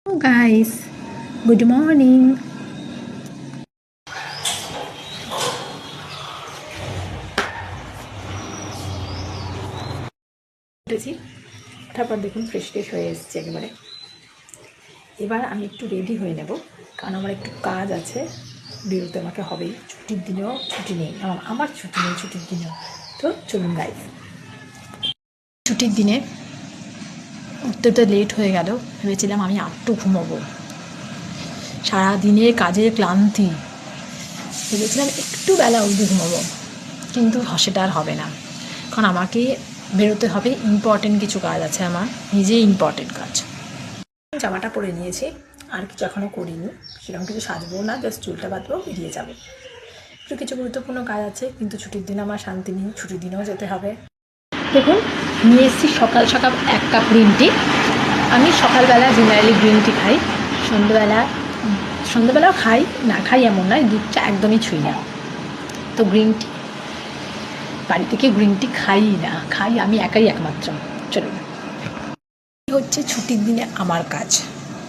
Hello guys, good morning. উঠেছি, তারপর দেখুন ফ্রেশ হয়ে এসেছি একেবারে। এবার আমি একটু রেডি হয়ে নেব, কারণ আমার একটু কাজ আছে, বেরোতে আমাকে হবেই। ছুটির দিনেও ছুটি নেই, আমার ছুটি নেই ছুটির দিনেও। তো চলুন গাইজ, ছুটির দিনে উঠতে লেট হয়ে গেল। ভেবেছিলাম আমি একটু ঘুমোবো, সারাদিনের কাজের ক্লান্তি, ভেবেছিলাম একটু বেলা অবধি ঘুমোবো, কিন্তু সেটা আর হবে না, কারণ আমাকে বেরোতে হবে। ইম্পর্টেন্ট কিছু কাজ আছে, আমার নিজেই ইম্পর্টেন্ট কাজ। জামাটা পরে নিয়েছি, আর কিছু এখনও করিনি, সেরকম কিছু সাজবো না, জাস্ট চুলটা বাঁধবো, বেরিয়ে যাবো। একটু কিছু গুরুত্বপূর্ণ কাজ আছে, কিন্তু ছুটির দিন আমার শান্তি নেই, ছুটির দিনেও যেতে হবে। দেখুন, নিয়ে এসেছি সকাল সকাল 1 কাপ গ্রিন টি। আমি সকালবেলা জেনারেলি গ্রিন টি খাই, সন্ধ্যাবেলাও খাই, না খাই এমন নয়, দুধ চা একদমই ছুঁই না। তো গ্রিন টি, বাড়ি থেকে গ্রিন টি খাই না, খাই আমি একাই একমাত্র। চলুন, হচ্ছে ছুটির দিনে আমার কাজ।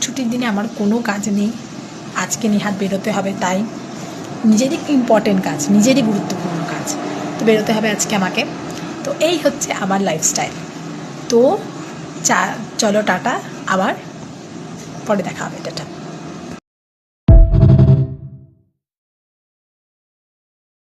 ছুটির দিনে আমার কোনো কাজ নেই, আজকে নিহাত বেরোতে হবে, তাই নিজেরই ইম্পর্টেন্ট কাজ, নিজেরই গুরুত্বপূর্ণ কাজ, তো বেরোতে হবে আজকে আমাকে। তো এই হচ্ছে আমার লাইফস্টাইল। তো চলো টাটা, আবার পরে দেখা হবে, টাটা।